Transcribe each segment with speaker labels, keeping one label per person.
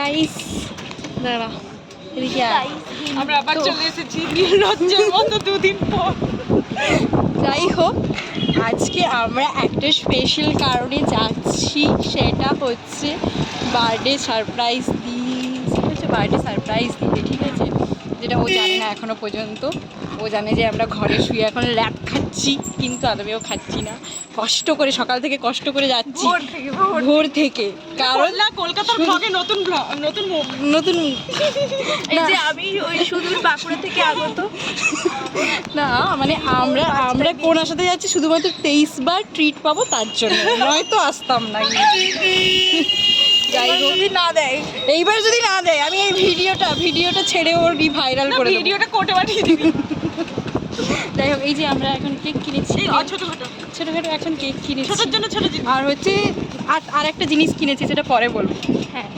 Speaker 1: Guys দাঁড়া এদিকে
Speaker 2: আমরা আবার চলে এসেছি নীলরঞ্জের মতো দুদিন পর।
Speaker 1: যাই হোক, আজকে আমরা একটা স্পেশাল কারণে যাচ্ছি, সেটা হচ্ছে বার্থডে সারপ্রাইজ দিতে, ঠিক আছে? যেটা ও জানে না এখনো পর্যন্ত। ও জানে যে আমরা ঘরে শুয়ে এখন ল্যাপ খাচ্ছি, কিন্তু আদবেও খাচ্ছি না। কষ্ট করে সকাল থেকে কষ্ট করে যাচ্ছি, ভোর থেকে। কারণ
Speaker 2: কলকাতার ব্লগে নতুন
Speaker 1: নতুন
Speaker 2: এই যে আমি ওই সুদূর বাঁকুড়া থেকে আগত।
Speaker 1: না মানে আমরা কোন আশাতে যাচ্ছি, শুধুমাত্র 23 বার ট্রিট পাবো তার জন্য, নয়তো আসতাম না। যাই হোক,
Speaker 2: না দেয়,
Speaker 1: এইবার যদি না দেয় আমি এই ভিডিওটা ছেড়ে ওর ভাইরাল করে দেবো।
Speaker 2: ভিডিওটা কোটে পাঠিয়ে দিবি।
Speaker 1: যাই হোক, এই যে আমরা এখন কেক কিনেছি, ছোটখাটো এখন কেক কিনেছি
Speaker 2: ছোটোর জন্য ছোট জিনিস।
Speaker 1: আর হচ্ছে আর একটা জিনিস কিনেছি, সেটা পরে বলবো।
Speaker 2: হ্যাঁ,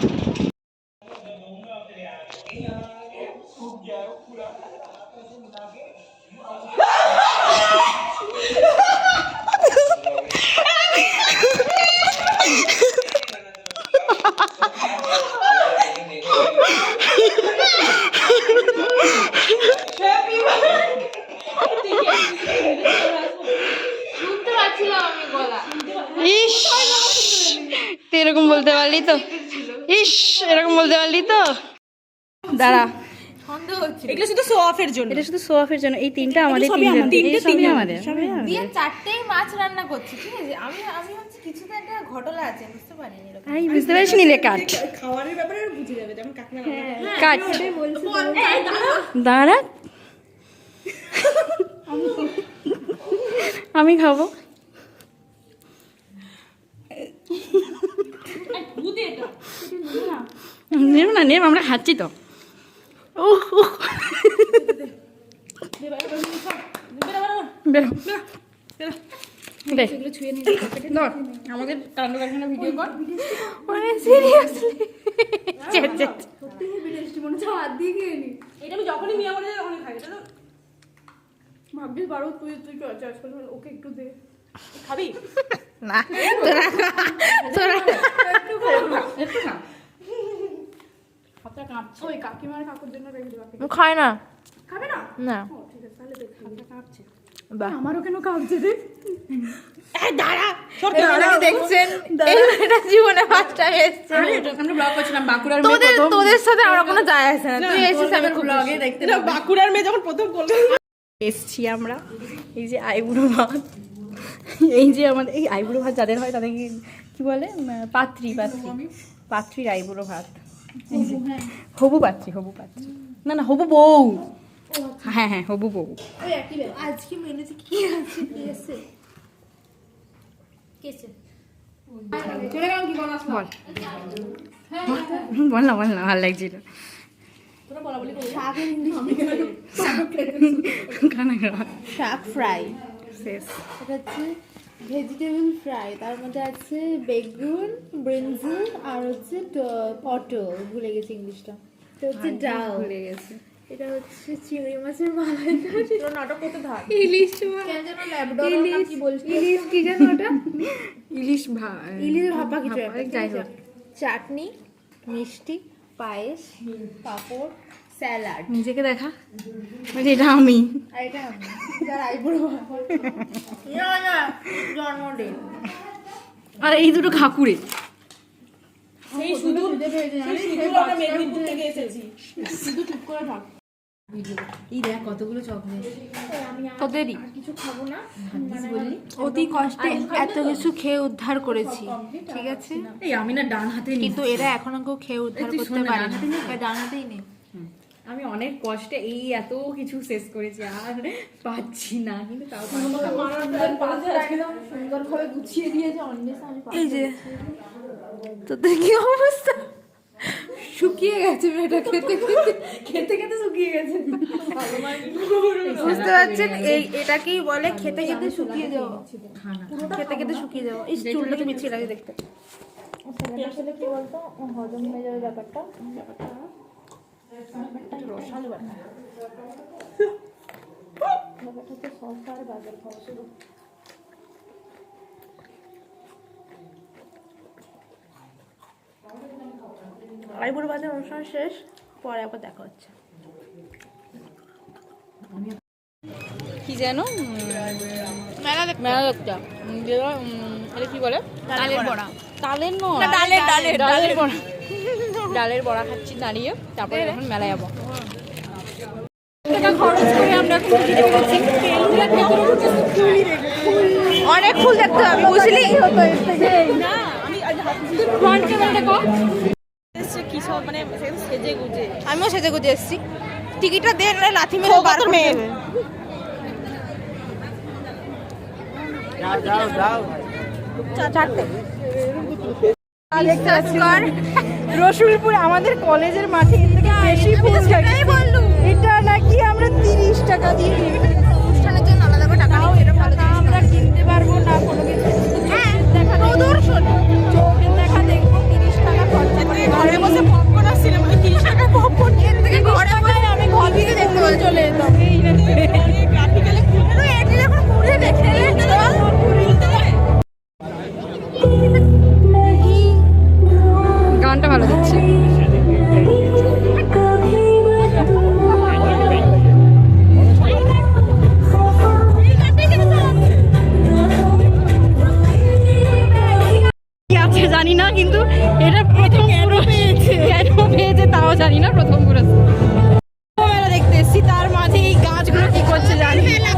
Speaker 1: ইস তুই এরকম বলতে পারলি তো, এরকম বলতে পারলি তো। দাঁড়া,
Speaker 2: এগুলো শুধু শো অফের জন্য,
Speaker 1: এটা শুধু শো অফের জন্য। এই তিনটা আমাদের,
Speaker 3: দিয়ে চারটেই মাছ রান্না করছি, ঠিক আছে? আমি হচ্ছে কিছু তো একটা ঘটনা আছে, বুঝতে পারিনি এরকম।
Speaker 1: আমি বুঝতে পারছি নিলে কাট
Speaker 2: খাওয়ারের ব্যাপারে বুঝে যাবে, যেমন কাকিমা
Speaker 1: কাট। দাঁড়া, আমি খাবো। নেব না, আমরা খাচ্ছি তো। আমাদের কাণ্ড কারখানা ভিডিও কর, মানে সিরিয়াসলি
Speaker 2: এটা আমি যখনই মিয়া বলে তখনই খাই। এটা তো ভাবছিস পারো, তুই চয়েস করলে ওকে একটু দে, খাবি
Speaker 1: না
Speaker 2: হাতটা কাঁপছে। ওই কাকিমার কাকুর জন্য রেখে দিবা।
Speaker 3: খাই না,
Speaker 2: খাবে না?
Speaker 3: না।
Speaker 2: ঠিক আছে, তাহলে দেখ, হাতটা কাঁপছে।
Speaker 3: বাহ,
Speaker 2: আমারও কেন কাঁপছে রে?
Speaker 1: দাঁড়া,
Speaker 3: দেখছেন এটা জীবনে ফার্স্ট টাইম এসেছে।
Speaker 1: আমরা ব্লগ করছিলাম বাঁকুড়ার
Speaker 3: তোদের সাথে আমার কোনো যায় আসে না, তুই এসেছিস আমি খুব
Speaker 1: ব্লগে দেখতে
Speaker 2: না, বাঁকুড়ার মেয়ে যখন প্রথম বললো
Speaker 1: এসছি আমরা। এই যে আইবুড়ো ভাত, এই যে আমাদের এই আইবুড়ো ভাত যাদের হয় তাদেরকে কি বলে, পাত্রীর আইবুড়ো ভাত। হবু পাত্রী না হবু বউ, হ্যাঁ হবু বউ।
Speaker 3: আজকে মেনুতে কি আছে? কেসে কেসে
Speaker 1: বল না ভালো লাগছিল।
Speaker 3: শাক ফ্রাই,
Speaker 1: শেষ।
Speaker 3: এটা হচ্ছে ভেজিটেবল ফ্রাই, তার মধ্যে আছে বেগুন, ব্রিঞ্জাল আর হচ্ছে পটল, ভুলে গেছি ইংলিশটা। এটা হচ্ছে ডাল,
Speaker 1: ভুলে গেছে।
Speaker 3: এটা হচ্ছে চিংড়ি মাছের মালাইকারি,
Speaker 2: নাটক করতে থাক।
Speaker 3: ইলিশ কেন যেন ল্যাবডর না কি বলছি, ইলিশ কি যেন ওটা,
Speaker 1: ইলিশ
Speaker 3: ভাপা কিছু একটা,
Speaker 1: যাই হোক।
Speaker 3: চাটনি, মিষ্টি, পায়েস, পাঁপড়, স্যালাড।
Speaker 1: নিজেকে দেখা, মানে এটা আমি।
Speaker 3: আর এটা আমি যার আইবুড়ো না জন্মদিন।
Speaker 1: আর এই দুটো খাকুরে,
Speaker 2: সেই সুদূর আমরা মেদিনীপুর থেকে এসেছি। শুধু চুপ করে থাক।
Speaker 1: এই দেখ কতগুলো চকলেট।
Speaker 3: তোদেরই
Speaker 2: কিছু খাবো না,
Speaker 3: অতি কষ্টে এত কিছু খেয়ে উদ্ধার করেছি, ঠিক আছে?
Speaker 1: এই আমি না ডান হাতে নিই,
Speaker 3: কিন্তু এরা এখনো কেউ খেয়ে উদ্ধার করতে পারেনি। ডান হাতেই নেই।
Speaker 1: আমি অনেক কষ্টে এই এত কিছু শেষ করেছি, আর পাচ্ছি না, কিন্তু তাও
Speaker 3: সুন্দরভাবে গুছিয়ে দিয়েছে অন্বেষা।
Speaker 1: এই যে
Speaker 3: তোদের কি অবস্থা? শুকিয়ে গেছে মেয়েটা, খেতে খেতে শুকিয়ে গেছে। বুঝতে পারছেন, এটাকেই বলে খেতে খেতে শুকিয়ে যাওয়া। খেতে খেতে শুকিয়ে যাওয়া। এই চুলটা তো বিছিয়ে লাগে দেখতে। আসলে কি বলতো, হজম হয়ে যাবে ব্যাপারটা রসাল ব্যাপারটা তো সস্তা আর বাজার খাওয়া শুরু। আইবুড়ো ভাতের অনুষ্ঠান শেষ, পরে আবার দেখা হচ্ছে।
Speaker 1: কি যেন
Speaker 3: মেলা দেখতে
Speaker 1: মেলা লোকটা এটা কি বলে?
Speaker 3: তালের বড়া।
Speaker 1: তালের নয়,
Speaker 3: না, ডালের, ডালের,
Speaker 1: ডালের বড়া। ডালের বড়া খাচ্ছি দাঁড়িয়ে, তারপরে এখন মেলায় যাবো। টাকা খরচ করে আমরা এখন ঘুরতে পেরেছি। বেলুড়ের ভেতরে ঢুকে ফুলই দেখবো।
Speaker 3: অনেক ফুল দেখতে হবে, বুঝলি?
Speaker 1: না, আমি ফ্রন্ট ক্যামেরাটা কর।
Speaker 2: কি সব মানে সেজে গুজে
Speaker 3: আমিও সেজে গুজে এসেছি। টিকিটটা দিয়ে না লাথি মেরে বার করে দেবে।
Speaker 1: রসুলপুর আমাদের কলেজের মাঠে এর থেকে বেশি ফুল থাকে। এটা নাকি আমরা 30 টাকা দিয়ে
Speaker 3: অনুষ্ঠানের জন্য আলাদা করে টাকা নিই, এটা ভালো জিনিস।
Speaker 1: আমরা কিনতে পারবো না কোনো কিছু।
Speaker 3: হ্যাঁ, প্রদর্শন।
Speaker 1: চোখের দেখা দেখবো 30 টাকা খরচা করে
Speaker 2: ঘরে বসে পপকর্ন আর সিনেমা 30 টাকা পপকর্ন
Speaker 3: এর থেকে ঘরে বসে আমি ঘর থেকে দেখতে পাচ্ছি।
Speaker 1: চলে যেতাম। এই না
Speaker 2: গ্রাফিক্যালি
Speaker 3: তুই এটি যখন ঘুরে দেখে চল।
Speaker 1: গানটা ভালো দিচ্ছে। কি আছে জানি না, কিন্তু এটা প্রথম পেয়েছে। কেন পেয়েছে তাও জানি না, প্রথম পুরস্কার। মেলা দেখতে এসেছি, তার মাঝে এই গাছগুলো কি করছে জানি না।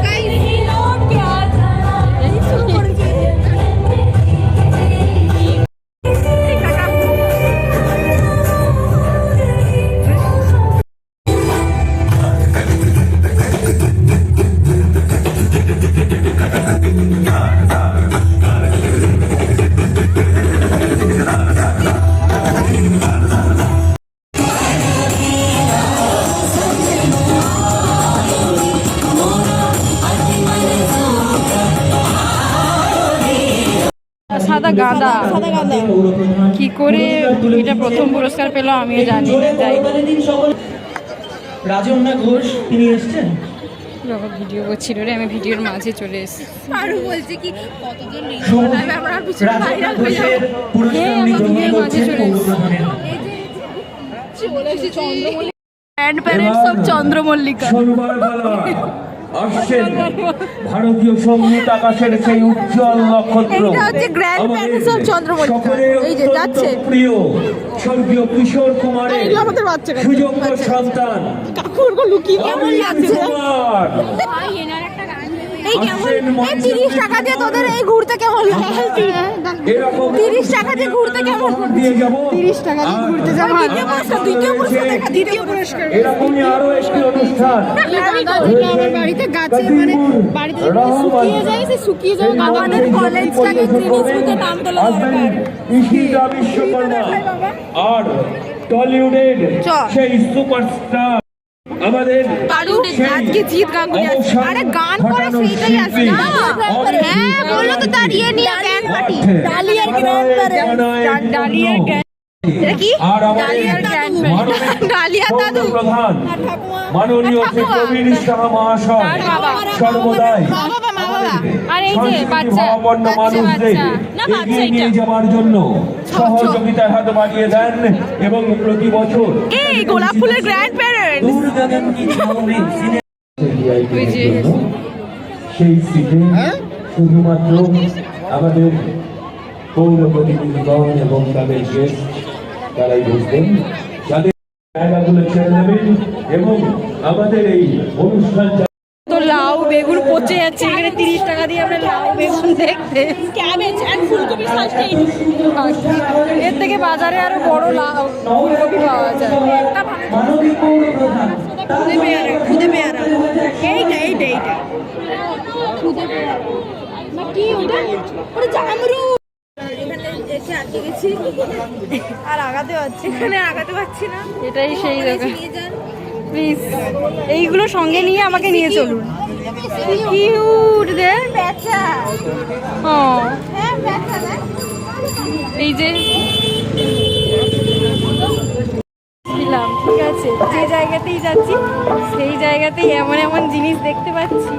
Speaker 1: এই শুরু করেছে। সাদা গাঁদা কি করে এটা প্রথম পুরস্কার পেল আমিও জানি না। যাই
Speaker 4: রাজন্না ঘোষ তিনি এসছেন।
Speaker 1: যখন ভিডিও করছিল রে, আমি ভিডিওর মাঝে চলে এসেছি।
Speaker 3: আরো বলছে কি কতজন রিল
Speaker 4: শুভ
Speaker 3: বানাবে, আমরা আর পিছনে
Speaker 4: রাজন্না
Speaker 3: ভাইরাল হয়ে
Speaker 4: ঘোষের
Speaker 3: যাবো।
Speaker 4: পুরস্কার উনি
Speaker 1: আমার
Speaker 4: গ্রহণ
Speaker 1: ভিডিওর মাঝে
Speaker 4: করছেন
Speaker 1: চলে এসেছে।
Speaker 4: পৌরপ্রধানের
Speaker 3: চলে এসেছি
Speaker 1: গ্র্যান্ড প্যারেন্টস অফ চন্দ্রমল্লিকা।
Speaker 4: শোনবার বেলা আসছেন ভারতীয় সঙ্গীত আকাশের সেই উজ্জ্বল নক্ষত্র।
Speaker 3: এইটা হচ্ছে গ্র্যান্ড
Speaker 4: আমাদের
Speaker 3: প্যারেন্টস অফ চন্দ্রমল্লিকা।
Speaker 4: সকলের
Speaker 3: এই যে
Speaker 4: অত্যন্ত
Speaker 3: যাচ্ছে।
Speaker 4: প্রিয় স্বর্গীয় কিশোর কুমারের
Speaker 2: এগুলো আমাদের বাচ্চা কাচ্চা।
Speaker 4: সুযোগ্য সন্তান
Speaker 2: কাকুর গো লুকিয়ে
Speaker 3: কেমন লাগছে?
Speaker 4: কুমার
Speaker 3: এই কেমন, এই 30 টাকা দিয়ে তোদের এই ঘুরতে কেমন লাগে?
Speaker 4: এরকম
Speaker 3: 30 টাকা দিয়ে ঘুরতে কেমন?
Speaker 4: দিয়ে যাবো
Speaker 1: 30 টাকা দিয়ে ঘুরতে যাবো।
Speaker 3: দ্বিতীয় পুরস্কার দেখা, দ্বিতীয় পুরস্কার।
Speaker 4: এরকমই আরো একটি অনুষ্ঠান
Speaker 1: আমার বাড়িতে গাছে মানে বাড়িতে যদি শুকিয়ে যায়, সে শুকিয়ে যাওয়া গাঁদা
Speaker 3: আমাদের কলেজটাকে গিনেস বুকে নাম তোলা দরকার।
Speaker 4: ঈশিতা বিশ্বকর্মা আর টলিউডের
Speaker 3: চ।
Speaker 4: সেই সুপারস্টার আমাদের
Speaker 3: আজকে জিৎ গাঙ্গুলি আছে। আরে গান করে সেইটাই আছে না? হ্যাঁ, বললো তো তার ইয়ে নিয়ে ব্যান্ড পার্টি। ডালিয়ার গ্র্যান্ড প্যারেন্টস। ডালিয়ার এটা কি?
Speaker 4: আর আমাদের
Speaker 3: ডালিয়ার গ্র্যান্ড প্যারেন্টস। ডালিয়ার দাদু।
Speaker 4: প্রধান মাননীয় শ্রী কবির সাহা মহাশয়
Speaker 1: তার বাবা।
Speaker 4: সর্বদাই
Speaker 3: মা বাবা, মা বাবা।
Speaker 1: আর এই যে বাচ্চা,
Speaker 4: ভাবাপন্ন
Speaker 1: বাচ্চা,
Speaker 4: মানুষদের
Speaker 1: বাচ্চা। না, বাচ্চা
Speaker 4: এগিয়ে নিয়ে
Speaker 1: এটা।
Speaker 4: যাওয়ার জন্য সহযোগিতার হাত বাড়িয়ে দেন এবং প্রতি বছর
Speaker 3: এই গোলাপ ফুলের গ্র্যান্ড প্যারেন্টস।
Speaker 1: ওই যে
Speaker 4: সেই সিটে শুধুমাত্র আমাদের পৌর প্রতিনিধিগণ এবং তাদের গেস্ট তারাই বসবেন, যাদের জায়গাগুলো ছেড়ে দেবেন এবং আমাদের এই অনুষ্ঠান
Speaker 1: তো লাউ বেগুন পচে যাচ্ছে। এখানে 30 টাকা দিয়ে আমরা লাউ বেগুন দেখতে,
Speaker 2: ক্যাবেজ এন্ড ফুলকপির সাইজটা
Speaker 1: এর থেকে বাজারে আরো বড় লাউ ফুলকপি পাওয়া যায়।
Speaker 4: মাননীয় পৌর প্রধান
Speaker 3: খুদে পেয়ারা, খুদে পেয়ারা। এইটা এইটা এইটা খুদে পেয়ারা না কি ওটা? ওটা জামরু। এখানে এসে আটকে গেছি আর আগাতে পারছি, এখানে আগাতে পারছি না।
Speaker 1: এটাই সেই জায়গা।
Speaker 3: নিয়ে যান
Speaker 1: প্লিজ এইগুলো সঙ্গে নিয়ে আমাকে নিয়ে চলুন। কিউট দে।
Speaker 3: বেচা।
Speaker 1: ও
Speaker 3: হ্যাঁ বেচা না?
Speaker 1: এই যে দিলাম, ঠিক আছে। যে জায়গাতেই যাচ্ছি সেই জায়গাতেই এমন এমন জিনিস দেখতে পাচ্ছি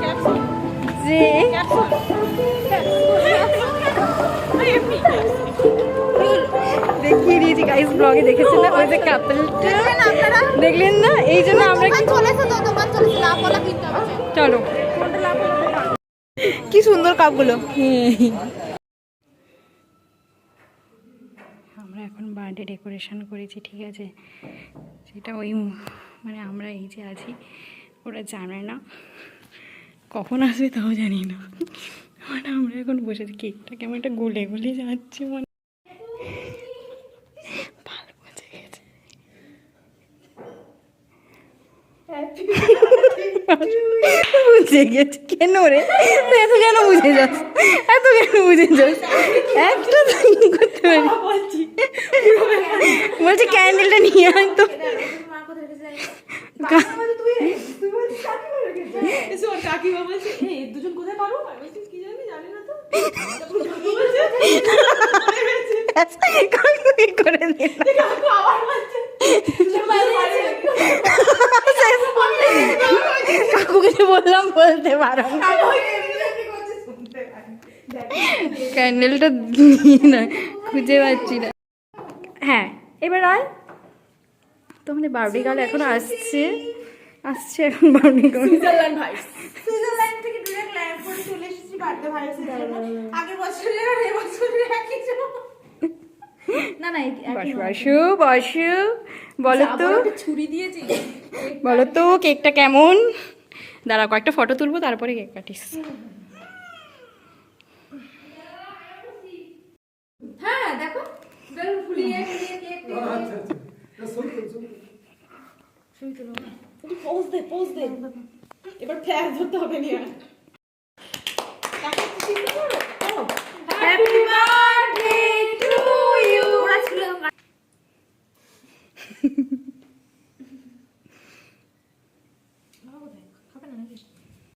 Speaker 1: যে দেখিয়ে দিয়েছি। গাইস ব্লগে দেখেছেন না ওই যে কাপলটা দেখলেন না এই জন্য আমরা চলো
Speaker 3: কি সুন্দর কাপগুলো।
Speaker 1: আমরা এখন বার্থডে ডেকোরেশন করেছি, ঠিক আছে? সেটা ওই মানে আমরা এই যে আছি ওরা জানে না, কখন আসবে তাও জানি না। মানে আমরা এখন বসেছি, কেকটা কেমন একটা গলে গলে যাচ্ছে, মানে ভালো বুঝে গেছে। বুঝে গেছে কেন রে? তুই এত কেন বুঝে যাস? এত কেন বুঝে যাস? একটা করতে পারি বলছি ক্যান্ডেলটা নিয়ে আয় তো।
Speaker 2: কাকিমা বলছে এই দুজন কোথায় পারো? আমি বলছি কি জানি না তো।
Speaker 1: করে দিন কাকু কিছু বললাম বলতে পারো না। ক্যান্ডেলটা না খুঁজে পাচ্ছি না। হ্যাঁ এবার আয়, তোমাদের বার্থডে গার্ল এখন আসছে এখন বার্থডে গার্ল।
Speaker 2: সুইজারল্যান্ড ভাই,
Speaker 3: সুইজারল্যান্ড থেকে ডিরেক্ট ল্যান্ড করে চলে এসেছি বার্থডে ভাইসের জন্য। আগের বছরে আর এই বছরে একই ছিল। না না
Speaker 1: বসু বসু বলো তো,
Speaker 2: ছুরি দিয়েছি।
Speaker 1: বলো তো কেকটা কেমন? দাঁড়া কয়েকটা ফটো তুলবো তারপরে কেক কাটিস।
Speaker 3: হ্যাঁ দেখো বেলুন ফুলিয়ে কেক
Speaker 2: পোজ দে এবার ফ্ল্যাশ ধরতে হবে না।
Speaker 3: Happy birthday to you. ওরা ছিল